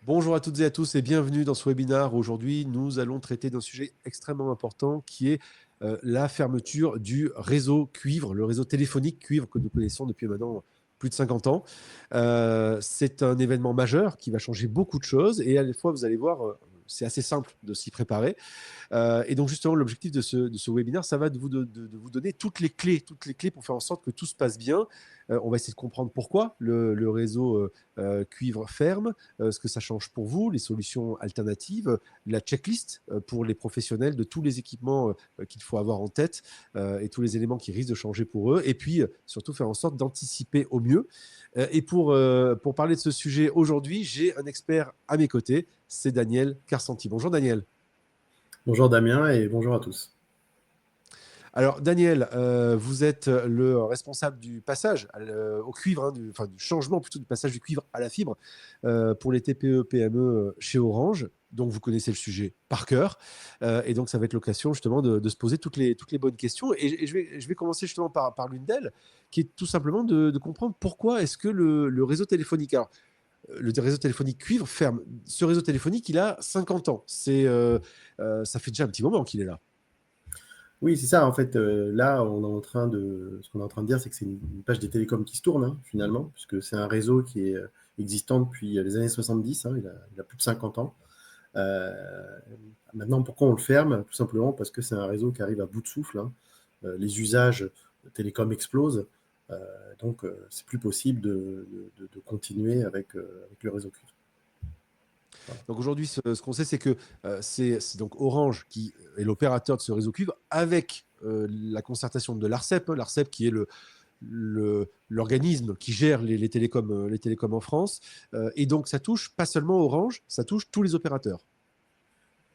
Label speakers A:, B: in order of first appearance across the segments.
A: Bonjour à toutes et à tous et bienvenue dans ce webinaire. Aujourd'hui, nous allons traiter d'un sujet extrêmement important qui est la fermeture du réseau cuivre, le réseau téléphonique cuivre que nous connaissons depuis maintenant plus de 50 ans. C'est un événement majeur qui va changer beaucoup de choses et à la fois, vous allez voir, c'est assez simple de s'y préparer. Et donc justement, l'objectif de ce webinaire, ça va de vous donner toutes les clés pour faire en sorte que tout se passe bien. On va essayer de comprendre pourquoi le réseau cuivre ferme, ce que ça change pour vous, les solutions alternatives, la checklist pour les professionnels de tous les équipements qu'il faut avoir en tête et tous les éléments qui risquent de changer pour eux. Et puis surtout faire en sorte d'anticiper au mieux. Et pour parler de ce sujet aujourd'hui, j'ai un expert à mes côtés, c'est Daniel Carsanti. Bonjour Daniel.
B: Bonjour Damien et bonjour à tous.
A: Alors, Daniel, vous êtes le responsable du passage au cuivre, hein, du changement plutôt du passage du cuivre à la fibre pour les TPE, PME chez Orange. Donc, vous connaissez le sujet par cœur. Et donc, ça va être l'occasion justement de se poser toutes les bonnes questions. Et je vais commencer justement par l'une d'elles, qui est tout simplement de comprendre pourquoi est-ce que le réseau téléphonique, alors, le réseau téléphonique cuivre ferme. Ce réseau téléphonique, il a 50 ans. Ça fait déjà un petit moment qu'il est là.
B: Oui, c'est ça, en fait, là, ce qu'on est en train de dire, c'est que c'est une page des télécoms qui se tourne, hein, finalement, puisque c'est un réseau qui est existant depuis les années 70, hein, il a plus de 50 ans. Euh, Maintenant, pourquoi on le ferme? Tout simplement parce que c'est un réseau qui arrive à bout de souffle, hein. Les usages télécoms explosent, donc c'est plus possible de continuer avec le réseau cuivre. Voilà.
A: Donc aujourd'hui, ce qu'on sait, c'est que c'est donc Orange qui est l'opérateur de ce réseau cuivre avec la concertation de l'ARCEP, hein, l'ARCEP qui est l'organisme qui gère les télécoms en France. Et donc ça touche pas seulement Orange, ça touche tous les opérateurs.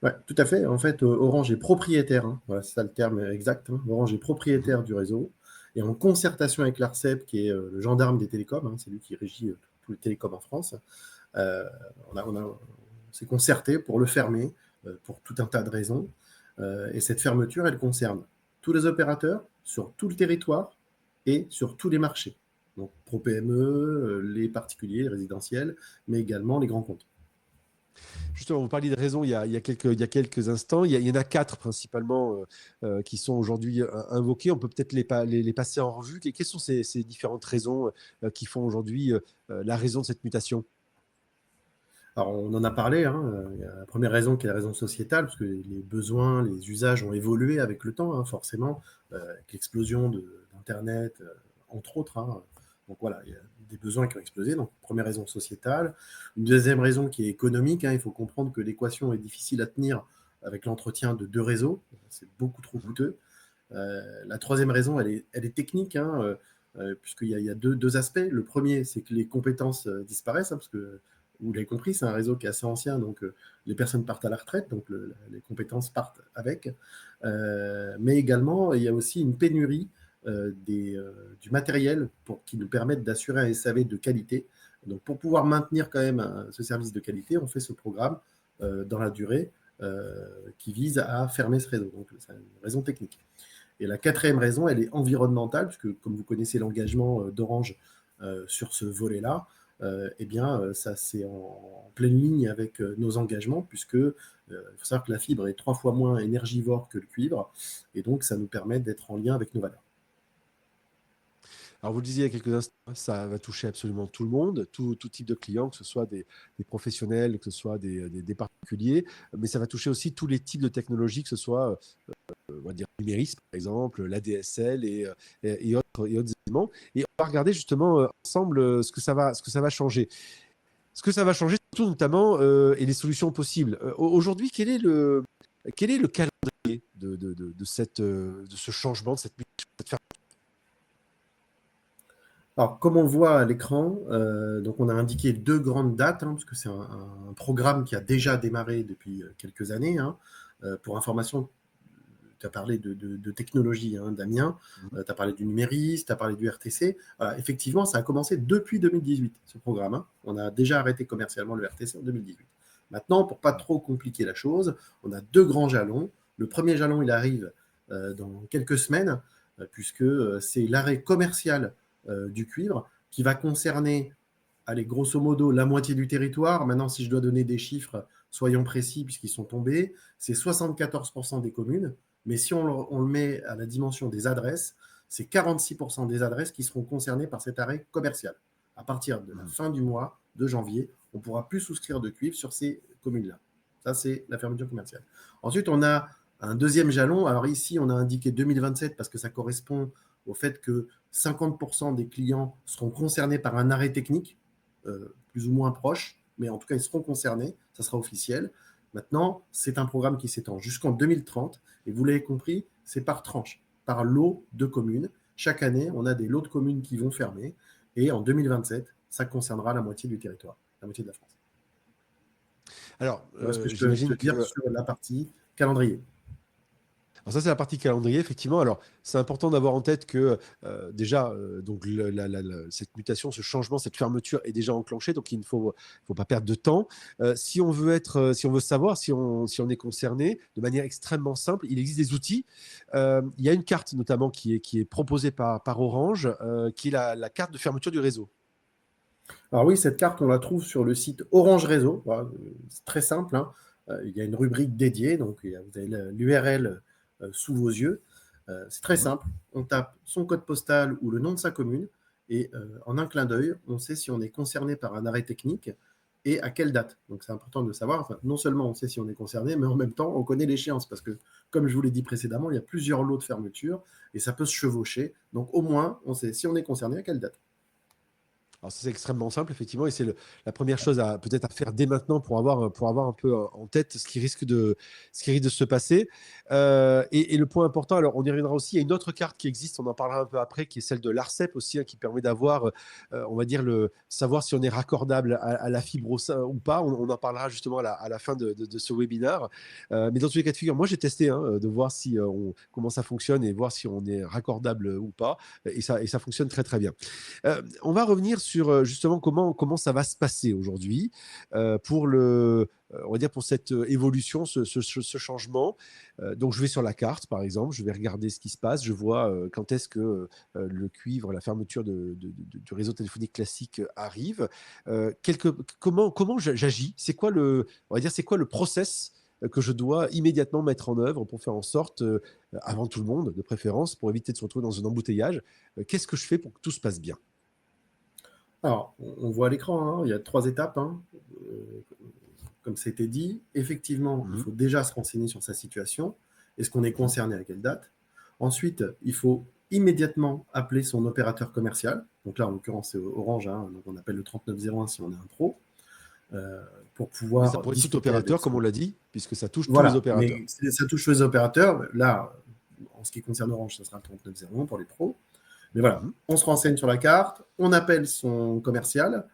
B: Ouais, tout à fait. En fait, Orange est propriétaire, hein. Voilà, c'est ça le terme exact, hein. Orange est
A: Mhm.
B: propriétaire du réseau et en concertation avec l'ARCEP, qui est le gendarme des télécoms, hein, c'est lui qui régit tous les télécoms en France. euh, on s'est concerté pour le fermer pour tout un tas de raisons. Et cette fermeture, elle concerne tous les opérateurs sur tout le territoire et sur tous les marchés. Donc, pro PME, les particuliers, les résidentiels, mais également les grands comptes.
A: Justement, vous parliez de raisons il y a quelques instants. Il y en a quatre principalement qui sont aujourd'hui invoquées. On peut peut-être les passer en revue. Quelles sont ces différentes raisons qui font aujourd'hui la raison de cette mutation?
B: Alors, on en a parlé, hein, il y a la première raison qui est la raison sociétale, parce que les besoins, les usages ont évolué avec le temps, hein, forcément, avec l'explosion d'Internet, entre autres, hein. Donc voilà, il y a des besoins qui ont explosé. Donc, première raison sociétale. Une deuxième raison qui est économique, hein, il faut comprendre que l'équation est difficile à tenir avec l'entretien de deux réseaux. C'est beaucoup trop
A: Mhm.
B: coûteux. La troisième raison, elle est technique, hein, puisqu'il y a deux aspects. Le premier, c'est que les compétences disparaissent, hein, parce que vous l'avez compris, c'est un réseau qui est assez ancien, donc les personnes partent à la retraite, donc les compétences partent avec. Mais également, il y a aussi une pénurie du matériel qui nous permette d'assurer un SAV de qualité. Donc pour pouvoir maintenir quand même ce service de qualité, on fait ce programme dans la durée qui vise à fermer ce réseau. Donc c'est une raison technique. Et la quatrième raison, elle est environnementale, puisque comme vous connaissez l'engagement d'Orange sur ce volet-là, eh bien, ça c'est en pleine ligne avec nos engagements, puisque il faut savoir que la fibre est 3 fois moins énergivore que le cuivre, et donc ça nous permet d'être en lien avec nos valeurs.
A: Alors, vous le disiez il y a quelques instants, ça va toucher absolument tout le monde, tout type de clients, que ce soit des professionnels, que ce soit des particuliers, mais ça va toucher aussi tous les types de technologies, que ce soit on va dire numérisme, par exemple, l'ADSL et autres éléments. Et on va regarder justement ensemble ce que ça va changer. Ce que ça va changer, surtout notamment, et les solutions possibles. Aujourd'hui, quel est le calendrier de ce changement, de cette
B: Alors, comme on le voit à l'écran, donc on a indiqué deux grandes dates, hein, parce que c'est un programme qui a déjà démarré depuis quelques années, hein. Pour information, tu as parlé de technologie, hein, Damien,
A: fermeture?
B: tu as parlé du numérisme, tu as parlé du RTC. Voilà, effectivement, ça a commencé depuis 2018, ce programme, hein. On a déjà arrêté commercialement le RTC en 2018. Maintenant, pour pas trop compliquer la chose, on a deux grands jalons. Le premier jalon, il arrive dans quelques semaines, puisque c'est l'arrêt commercial du cuivre qui va concerner allez, grosso modo, la moitié du territoire. Maintenant, si je dois donner des chiffres, soyons précis puisqu'ils sont tombés, c'est 74% des communes. Mais si on le met à la dimension des adresses, c'est 46% des adresses qui seront concernées par cet arrêt commercial. À partir de la fin du mois de janvier, on ne pourra plus souscrire de cuivre sur ces communes-là. Ça, c'est la fermeture commerciale. Ensuite, on a un deuxième jalon. Alors ici, on a indiqué 2027 parce que ça correspond au fait que 50% des clients seront concernés par un arrêt technique, plus ou moins proche, mais en tout cas, ils seront concernés, ça sera officiel. Maintenant, c'est un programme qui s'étend jusqu'en 2030, et vous l'avez compris, c'est par tranche, par lot de communes. Chaque année, on a des lots de communes qui vont fermer, et en 2027, ça concernera la moitié du territoire, la moitié de la France.
A: Alors,
B: Voilà ce que je peux te
A: j'imagine
B: dire
A: que
B: sur la partie calendrier.
A: alors ça, c'est la partie calendrier, effectivement. Alors, c'est important d'avoir en tête que déjà, donc cette mutation, ce changement, cette fermeture est déjà enclenchée, donc il ne faut pas perdre de temps. Si on veut si on veut savoir si on est concerné, de manière extrêmement simple, il existe des outils. Il y a une carte notamment qui est proposée par Orange, qui est la carte de fermeture du réseau.
B: Alors oui, cette carte, on la trouve sur le site Orange Réseau. Voilà, c'est très simple, hein. Il y a une rubrique dédiée, donc vous avez l'URL sous vos yeux. C'est très simple. On tape son code postal ou le nom de sa commune et en un clin d'œil, on sait si on est concerné par un arrêt technique et à quelle date. Donc c'est important de le savoir. Enfin, non seulement on sait si on est concerné, mais en même temps, on connaît l'échéance parce que, comme je vous l'ai dit précédemment, il y a plusieurs lots de fermeture et ça peut se chevaucher. Donc au moins, on sait si on est concerné à quelle date.
A: Alors ça, c'est extrêmement simple, effectivement, et c'est la première chose peut-être à faire dès maintenant pour avoir un peu en tête ce qui risque de se passer. Et le point important, alors on y reviendra aussi, il y a une autre carte qui existe, on en parlera un peu après, qui est celle de l'ARCEP aussi, hein, qui permet d'avoir, on va dire, savoir si on est raccordable à la fibre au sein ou pas. On en parlera justement à la fin de ce webinaire. Mais dans tous les cas de figure, moi j'ai testé de voir comment ça fonctionne et voir si on est raccordable ou pas. Et ça fonctionne très très bien. On va revenir sur justement comment ça va se passer aujourd'hui on va dire pour cette évolution, ce changement. Donc je vais sur la carte, par exemple, je vais regarder ce qui se passe, je vois quand est-ce que le cuivre, la fermeture du réseau téléphonique classique arrive. Comment j'agis? On va dire, c'est quoi le process que je dois immédiatement mettre en œuvre pour faire en sorte, avant tout le monde, de préférence, pour éviter de se retrouver dans un embouteillage, qu'est-ce que je fais pour que tout se passe bien?
B: Alors, on voit à l'écran, hein, il y a 3 étapes, hein. Comme c'était dit, effectivement, il faut déjà se renseigner sur sa situation. Est-ce qu'on est concerné à quelle date? Ensuite, il faut immédiatement appeler son opérateur commercial. Donc là, en l'occurrence, c'est Orange, hein, donc on appelle le 3901 si on est un pro, pour
A: Mais ça
B: pouvoir
A: pourrait être tout
B: discuter avec
A: opérateur, comme
B: son...
A: on l'a dit, puisque ça touche tous les
B: Voilà,
A: opérateurs.
B: mais ça touche les opérateurs. Là, en ce qui concerne Orange, ça sera le 3901 pour les pros. Mais voilà,
A: Mhm.
B: on se renseigne sur la carte, on appelle son commercial,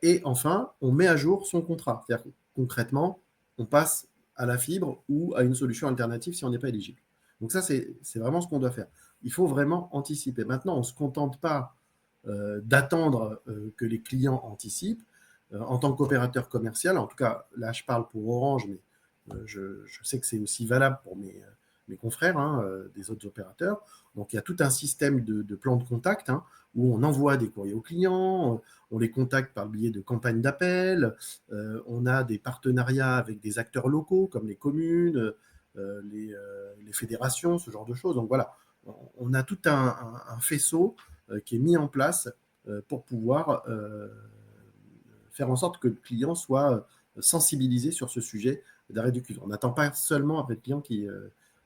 B: et enfin, on met à jour son contrat. C'est-à-dire que concrètement, on passe à la fibre ou à une solution alternative si on n'est pas éligible. Donc ça, c'est vraiment ce qu'on doit faire. Il faut vraiment anticiper. Maintenant, on ne se contente pas d'attendre que les clients anticipent. En tant qu'opérateur commercial, en tout cas, là, je parle pour Orange, mais je sais que c'est aussi valable pour mes confrères, hein, des autres opérateurs. Donc, il y a tout un système de plans de contact, hein, où on envoie des courriers aux clients, on les contacte par le biais de campagnes d'appel, on a des partenariats avec des acteurs locaux comme les communes, les fédérations, ce genre de choses. Donc voilà, on a tout un faisceau qui est mis en place pour pouvoir faire en sorte que le client soit sensibilisé sur ce sujet d'arrêt du cuivre. On n'attend pas seulement après le client qui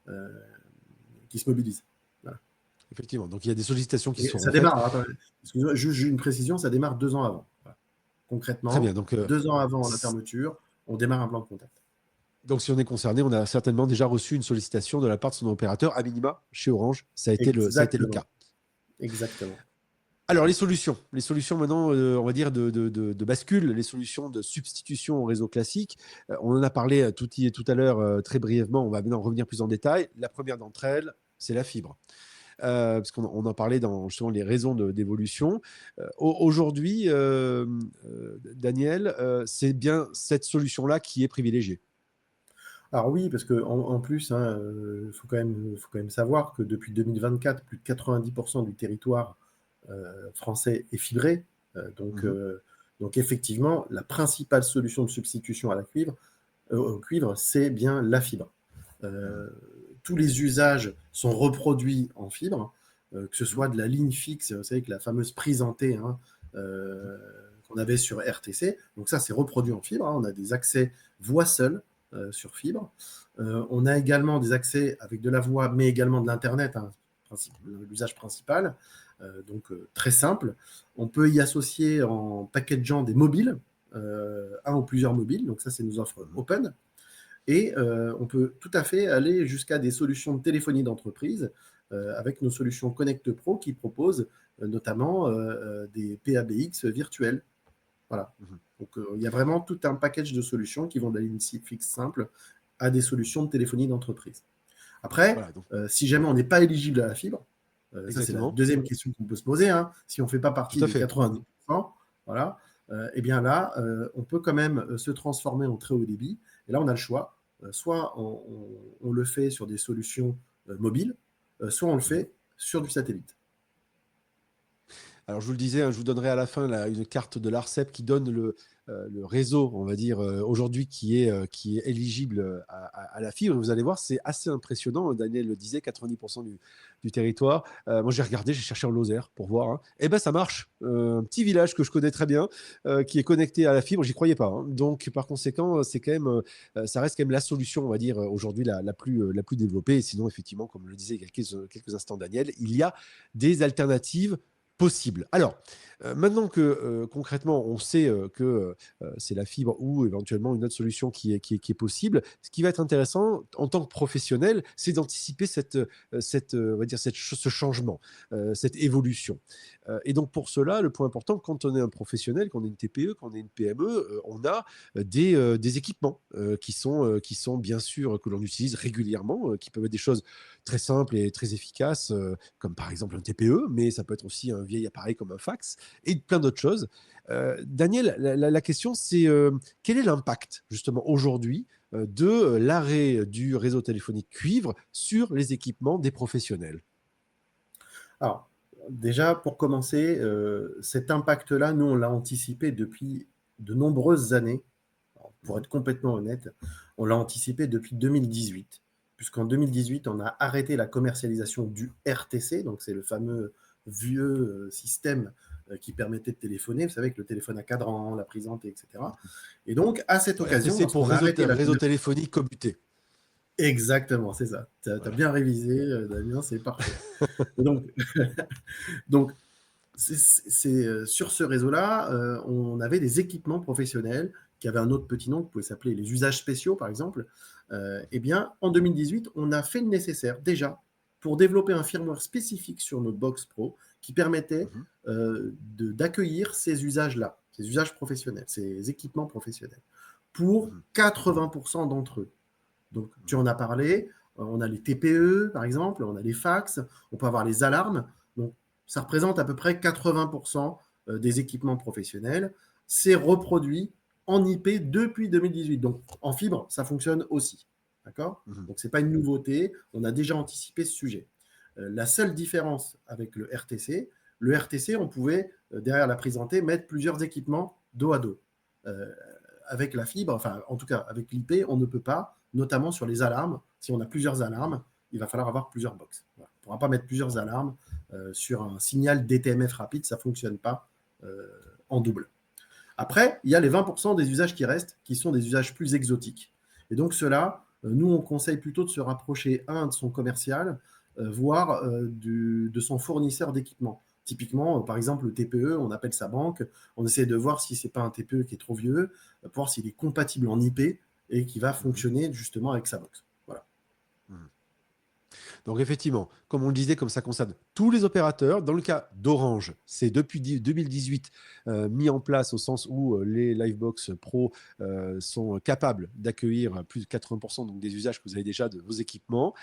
B: se mobilise. Voilà.
A: Effectivement. Donc il y a des sollicitations qui
B: Et
A: seront
B: ça
A: faites.
B: démarre, attends, excusez-moi, juste une précision, ça démarre 2 ans avant. Voilà.
A: Très bien.
B: Concrètement, 2 ans avant la fermeture, on démarre un plan de contact.
A: Donc si on est concerné, on a certainement déjà reçu une sollicitation de la part de son opérateur, à minima, chez Orange. Ça a été le
B: Exactement.
A: cas.
B: Exactement.
A: Alors les solutions maintenant, on va dire de bascule, les solutions de substitution au réseau classique. On en a parlé tout à l'heure très brièvement. On va maintenant revenir plus en détail. La première d'entre elles, c'est la fibre. Parce qu'on en parlait dans justement les raisons d'évolution. Aujourd'hui, Daniel, c'est bien cette solution-là qui est privilégiée.
B: Alors oui, parce qu'en plus, hein, faut quand même savoir que depuis 2024, plus de 90% du territoire français est fibré. Donc,
A: Mhm.
B: Donc effectivement, la principale solution de substitution au cuivre, c'est bien la fibre. Tous les usages sont reproduits en fibre, que ce soit de la ligne fixe, vous savez que la fameuse prise en T, hein, qu'on avait sur RTC. Donc ça, c'est reproduit en fibre, hein. On a des accès voix seule sur fibre. On a également des accès avec de la voix, mais également de l'Internet, hein, l'usage principal. Donc très simple. On peut y associer en packageant des mobiles, un ou plusieurs mobiles. Donc ça, c'est nos offres open. Et on peut tout à fait aller jusqu'à des solutions de téléphonie d'entreprise avec nos solutions Connect Pro qui proposent notamment des PABX virtuels. Voilà. Donc il y a vraiment tout un package de solutions qui vont de la ligne fixe simple à des solutions de téléphonie d'entreprise. Après,
A: Voilà, donc,
B: si jamais on n'est pas éligible à la fibre, ça c'est la
A: exactement.
B: deuxième question qu'on peut se poser, hein, si on ne fait pas partie
A: Tout à
B: des
A: fait.
B: 90%, voilà, et bien là, on peut quand même se transformer en très haut débit. Et là, on a le choix. Soit on le fait sur des solutions mobiles, soit on le fait sur du satellite.
A: Alors, je vous le disais, hein, je vous donnerai à la fin une carte de l'ARCEP qui donne le réseau, on va dire, aujourd'hui qui est éligible à la fibre. Et vous allez voir, c'est assez impressionnant. Daniel le disait, 90% du territoire. Moi, j'ai regardé, j'ai cherché en Lozère pour voir, hein. Eh ben, ça marche. Un petit village que je connais très bien, qui est connecté à la fibre, j'y croyais pas, hein. Donc, par conséquent, c'est quand même, ça reste quand même la solution, on va dire, aujourd'hui la plus développée. Et sinon, effectivement, comme le disait il y a quelques instants Daniel, il y a des alternatives possible. Alors, maintenant que concrètement, on sait que c'est la fibre ou éventuellement une autre solution qui est possible, ce qui va être intéressant en tant que professionnel, c'est d'anticiper on va dire ce changement, cette évolution. Et donc pour cela, le point important, quand on est un professionnel, quand on est une TPE, quand on est une PME, on a des équipements qui sont bien sûr que l'on utilise régulièrement, qui peuvent être des choses très simples et très efficaces, comme par exemple un TPE, mais ça peut être aussi un vieil appareil comme un fax et plein d'autres choses. Daniel, la question c'est quel est l'impact justement aujourd'hui de l'arrêt du réseau téléphonique cuivre sur les équipements des professionnels?
B: Alors, déjà, pour commencer, cet impact-là, nous, on l'a anticipé depuis de nombreuses années. Alors, pour être complètement honnête, on l'a anticipé depuis 2018, puisqu'en 2018, on a arrêté la commercialisation du RTC, donc c'est le fameux vieux système qui permettait de téléphoner, vous savez, avec le téléphone à cadran, la prise en T, etc. Et donc, à cette
A: Ouais,
B: occasion,
A: RTC pour
B: lorsqu'on a arrêté la
A: réseau téléphonique commuté.
B: Exactement, c'est ça. Tu as
A: Voilà.
B: bien révisé, Damien, c'est parfait. Et donc, donc sur ce réseau-là, on avait des équipements professionnels qui avaient un autre petit nom qui pouvait s'appeler les usages spéciaux, par exemple. Eh bien, en 2018, on a fait le nécessaire déjà pour développer un firmware spécifique sur nos box Pro qui permettait
A: Mhm.
B: d'accueillir ces usages-là, ces usages professionnels, ces équipements professionnels, pour
A: Mhm.
B: 80% d'entre eux. Donc, tu en as parlé, on a les TPE, par exemple, on a les fax, on peut avoir les alarmes. Donc, ça représente à peu près 80% des équipements professionnels. C'est reproduit en IP depuis 2018. Donc, en fibre, ça fonctionne aussi. D'accord?
A: Mhm.
B: Donc, ce n'est pas une nouveauté. On a déjà anticipé ce sujet. La seule différence avec le RTC, on pouvait, derrière la prise en T, mettre plusieurs équipements dos à dos. Avec la fibre, enfin, en tout cas, avec l'IP, on ne peut pas, notamment sur les alarmes. Si on a plusieurs alarmes, il va falloir avoir plusieurs box. Voilà. On ne pourra pas mettre plusieurs alarmes sur un signal DTMF rapide, ça ne fonctionne pas en double. Après, il y a les 20% des usages qui restent, qui sont des usages plus exotiques. Et donc, cela, nous, on conseille plutôt de se rapprocher, de son commercial, voire de son fournisseur d'équipement. Typiquement, par exemple, le TPE, on appelle sa banque, on essaie de voir si ce n'est pas un TPE qui est trop vieux, pour voir s'il est compatible en IP et qui va fonctionner justement avec sa box. Voilà.
A: Mhm. Donc effectivement, comme on le disait, comme ça concerne tous les opérateurs, dans le cas d'Orange, c'est depuis 2018 mis en place au sens où les Livebox Pro sont capables d'accueillir plus de 80% donc, des usages que vous avez déjà de vos équipements.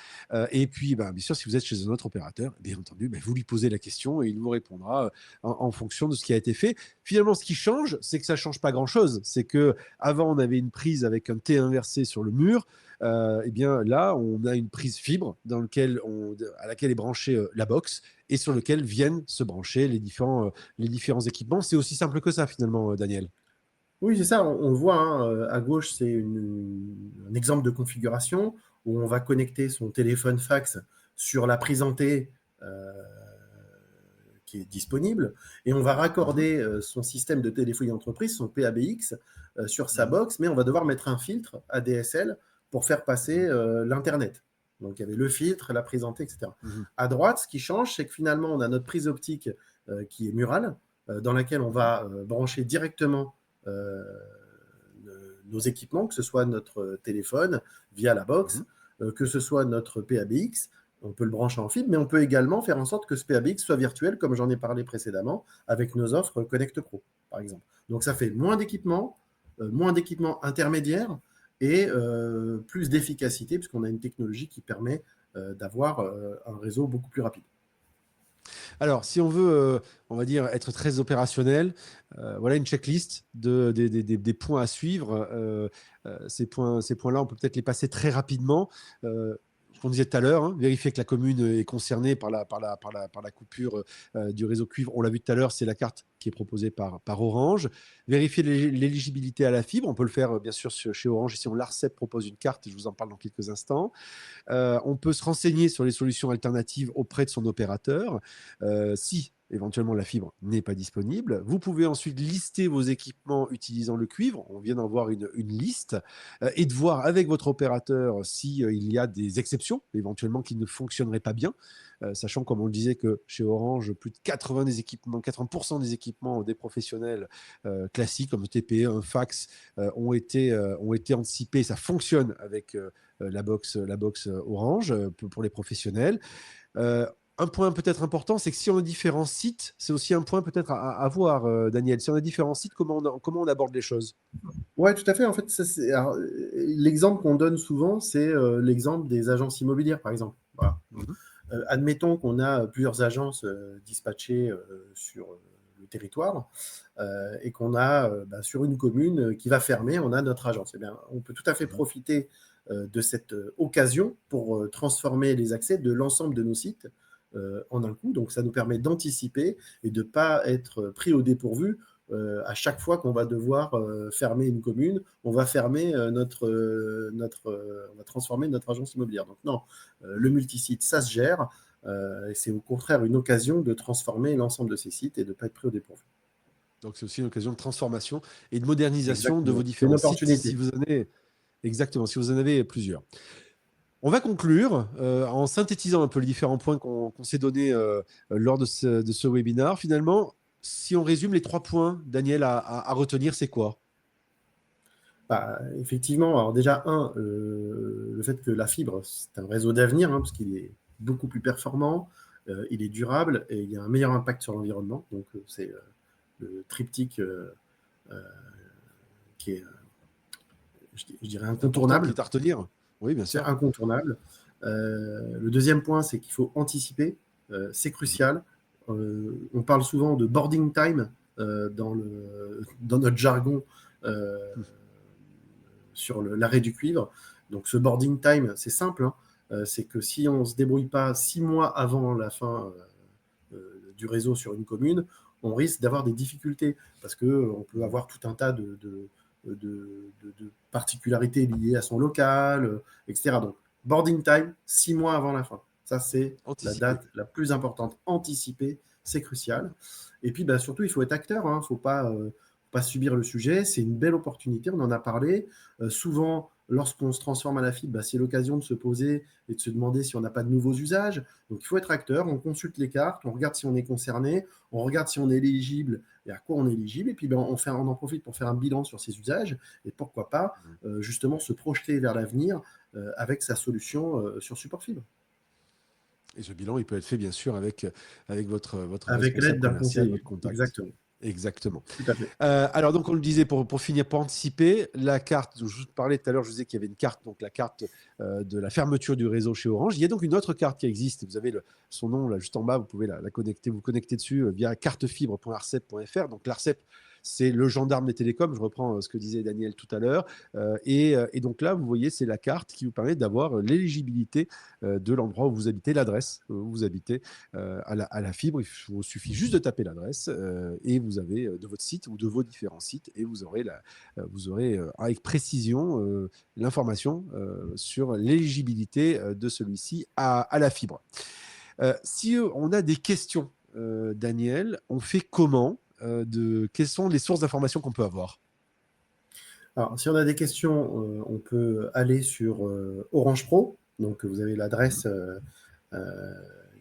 A: Et puis, bien sûr, si vous êtes chez un autre opérateur, bien entendu, vous lui posez la question et il vous répondra en fonction de ce qui a été fait. Finalement, ce qui change, c'est que ça ne change pas grand-chose. C'est qu'avant, on avait une prise avec un T inversé sur le mur. eh bien là, on a une prise fibre à laquelle est branchée la box et sur lequel viennent se brancher les différents équipements. C'est aussi simple que ça finalement, Daniel.
B: Oui, c'est ça, on le voit, hein, à gauche, c'est un exemple de configuration où on va connecter son téléphone fax sur la prise en T qui est disponible, et on va
A: Mhm.
B: raccorder son système de téléphonie d'entreprise, son PABX, sur sa
A: Mhm.
B: box, mais on va devoir mettre un filtre ADSL pour faire passer
A: Mhm.
B: l'Internet. Donc il y avait le filtre, la prise en T, etc.
A: Mhm.
B: À droite, ce qui change, c'est que finalement, on a notre prise optique qui est murale, dans laquelle on
A: Mhm.
B: va brancher directement euh, nos équipements, que ce soit notre téléphone via la box,
A: Mhm.
B: que ce soit notre PABX, on peut le brancher en fibre, mais on peut également faire en sorte que ce PABX soit virtuel, comme j'en ai parlé précédemment, avec nos offres Connect Pro, par exemple. Donc ça fait moins d'équipements intermédiaires et plus d'efficacité, puisqu'on a une technologie qui permet d'avoir un réseau beaucoup plus rapide.
A: Alors, si on veut, on va dire, être très opérationnel, voilà une checklist des points à suivre. Ces points-là, on peut peut-être les passer très rapidement. Ce qu'on disait tout à l'heure, hein, vérifier que la commune est concernée par la coupure du réseau cuivre. On l'a vu tout à l'heure, c'est la carte qui est proposée par Orange. Vérifier l'éligibilité à la fibre. On peut le faire, bien sûr, chez Orange. Ici, l'ARCEP propose une carte. Je vous en parle dans quelques instants. On peut se renseigner sur les solutions alternatives auprès de son opérateur. Si éventuellement la fibre n'est pas disponible, vous pouvez ensuite lister vos équipements utilisant le cuivre. On vient d'en voir une liste et de voir avec votre opérateur si il y a des exceptions éventuellement qui ne fonctionneraient pas bien. Sachant, comme on le disait, que chez Orange, plus de 80% des équipements des professionnels classiques comme TPE, un fax ont été anticipés. Ça fonctionne avec la box Orange pour les professionnels. Euh, un point peut-être important, c'est que si on a différents sites, c'est aussi un point peut-être à voir, Daniel. Si on a différents sites, comment on aborde les choses?
B: Ouais, tout à fait. En fait, l'exemple qu'on donne souvent, c'est l'exemple des agences immobilières, par exemple. Voilà.
A: Mhm.
B: Admettons qu'on a plusieurs agences dispatchées sur le territoire et qu'on a sur une commune qui va fermer, on a notre agence. Eh bien, on peut tout à fait
A: Mhm.
B: profiter de cette occasion pour transformer les accès de l'ensemble de nos sites en un coup. Donc, ça nous permet d'anticiper et de ne pas être pris au dépourvu à chaque fois qu'on va devoir fermer une commune, on va fermer on va transformer notre agence immobilière. Donc non, le multisite, ça se gère. Et c'est au contraire une occasion de transformer l'ensemble de ces sites et de ne pas être pris au dépourvu.
A: Donc c'est aussi une occasion de transformation et de modernisation de vos
B: Exactement. C'est une
A: différents sites, si
B: opportunité.
A: vous en avez exactement, si vous en avez plusieurs. On va conclure en synthétisant un peu les différents points qu'on s'est donnés lors de ce webinaire. Finalement, si on résume les 3 points, Daniel, à retenir, c'est quoi?
B: Bah, effectivement, alors déjà, le fait que la fibre, c'est un réseau d'avenir, hein, parce qu'il est beaucoup plus performant, il est durable et il y a un meilleur impact sur l'environnement. Donc, c'est le triptyque euh, qui est, je dirais,
A: C'est important, qui
B: incontournable.
A: est à retenir. Oui, bien
B: C'est
A: sûr.
B: incontournable. Le deuxième point, c'est qu'il faut anticiper. C'est
A: Mhm.
B: crucial. On parle souvent de boarding time dans notre jargon euh, sur l'arrêt du cuivre. Donc ce boarding time, c'est simple. Hein. C'est que si on ne se débrouille pas 6 mois avant la fin du réseau sur une commune, on risque d'avoir des difficultés parce qu'on peut
A: Mhm.
B: avoir tout un tas de particularités liées à son local, etc. Donc, boarding time, 6 mois avant la fin. Ça, c'est la
A: Anticiper.
B: date la plus importante. Anticiper, c'est crucial. Et puis, bah, surtout, il faut être acteur. Il hein. Ne faut pas subir le sujet. C'est une belle opportunité. On en a parlé. Souvent, lorsqu'on se transforme à la fibre, bah, c'est l'occasion de se poser et de se demander si on n'a pas de nouveaux usages. Donc, il faut être acteur. On consulte les cartes, on regarde si on est concerné, on regarde si on est éligible et à quoi on est éligible. Et puis, ben, on en profite pour faire un bilan sur ces usages et pourquoi pas,
A: Mhm.
B: justement, se projeter vers l'avenir avec sa solution sur support fibre.
A: Et ce bilan, il peut être fait, bien sûr, avec votre
B: Avec
A: responsable
B: l'aide d'un
A: commercial,
B: conseiller.
A: votre contact.
B: Exactement.
A: Exactement.
B: Tout à fait.
A: Alors, donc, on le disait, pour finir, pour anticiper, la carte, je vous parlais tout à l'heure, je vous disais qu'il y avait une carte, donc la carte de la fermeture du réseau chez Orange. Il y a donc une autre carte qui existe. Vous avez son nom là juste en bas, vous pouvez la connecter, vous connecter dessus via cartefibre.arcep.fr. Donc, l'Arcep, c'est le gendarme des télécoms. Je reprends ce que disait Daniel tout à l'heure. Et donc là, vous voyez, c'est la carte qui vous permet d'avoir l'éligibilité de l'endroit où vous habitez, l'adresse où vous habitez à la fibre. Il vous suffit juste de taper l'adresse et vous avez de votre site ou de vos différents sites et vous aurez avec précision l'information sur l'éligibilité de celui-ci à la fibre. Si on a des questions, Daniel, on fait comment quelles sont les sources d'informations qu'on peut avoir?
B: Alors, si on a des questions, on peut aller sur Orange Pro. Donc, vous avez l'adresse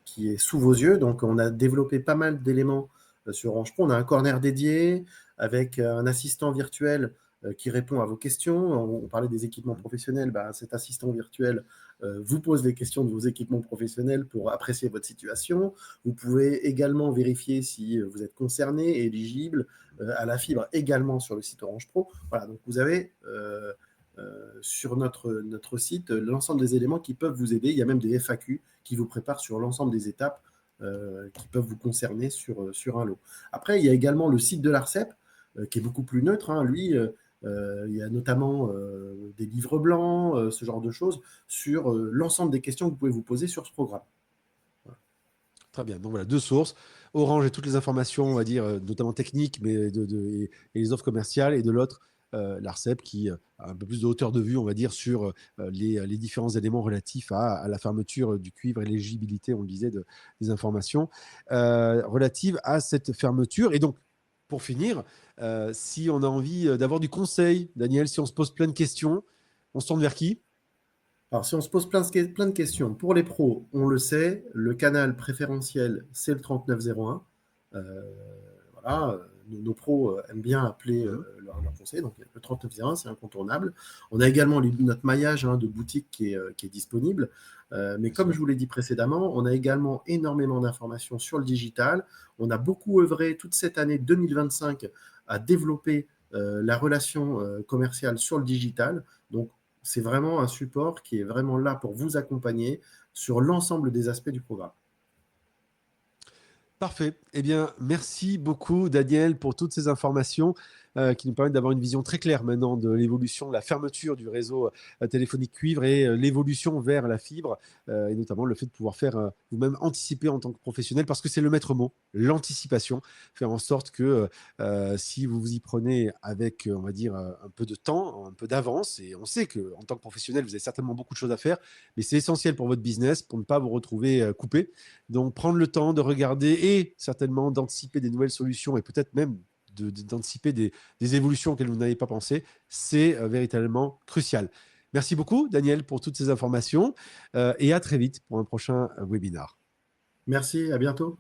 B: qui est sous vos yeux. Donc, on a développé pas mal d'éléments sur Orange Pro. On a un corner dédié avec un assistant virtuel qui répond à vos questions. On parlait des équipements professionnels. Cet assistant virtuel vous pose les questions de vos équipements professionnels pour apprécier votre situation. Vous pouvez également vérifier si vous êtes concerné et éligible à la fibre également sur le site Orange Pro. Voilà, donc vous avez sur notre site l'ensemble des éléments qui peuvent vous aider. Il y a même des FAQ qui vous préparent sur l'ensemble des étapes qui peuvent vous concerner sur un lot. Après, il y a également le site de l'ARCEP qui est beaucoup plus neutre. Hein. Lui, il y a notamment des livres blancs, ce genre de choses, sur l'ensemble des questions que vous pouvez vous poser sur ce programme.
A: Voilà. Très bien. Donc voilà, deux sources. Orange et toutes les informations, on va dire, notamment techniques, mais et les offres commerciales, et de l'autre, l'ARCEP qui a un peu plus de hauteur de vue, on va dire, sur les différents éléments relatifs à la fermeture du cuivre et l'éligibilité, on le disait, des informations relatives à cette fermeture. Et donc, pour finir, si on a envie d'avoir du conseil, Daniel, si on se pose plein de questions, on se tourne vers qui?
B: Alors, si on se pose plein de questions, pour les pros, on le sait, le canal préférentiel, c'est le 3901. Voilà, nos pros aiment bien appeler leur conseiller, donc le 3901, c'est incontournable. On a également notre maillage de boutique qui est disponible. Mais comme je vous l'ai dit précédemment, on a également énormément d'informations sur le digital. On a beaucoup œuvré toute cette année 2025 à développer la relation commerciale sur le digital. Donc, c'est vraiment un support qui est vraiment là pour vous accompagner sur l'ensemble des aspects du programme.
A: Parfait. Eh bien, merci beaucoup, Daniel, pour toutes ces informations qui nous permettent d'avoir une vision très claire maintenant de l'évolution, de la fermeture du réseau téléphonique cuivre et l'évolution vers la fibre, et notamment le fait de pouvoir faire vous-même anticiper en tant que professionnel, parce que c'est le maître mot, l'anticipation, faire en sorte que si vous vous y prenez avec, on va dire, un peu de temps, un peu d'avance, et on sait qu'en tant que professionnel, vous avez certainement beaucoup de choses à faire, mais c'est essentiel pour votre business, pour ne pas vous retrouver coupé. Donc, prendre le temps de regarder et certainement d'anticiper des nouvelles solutions et peut-être même d'anticiper des évolutions auxquelles vous n'avez pas pensé, c'est véritablement crucial. Merci beaucoup, Daniel, pour toutes ces informations et à très vite pour un prochain webinaire.
B: Merci, à bientôt.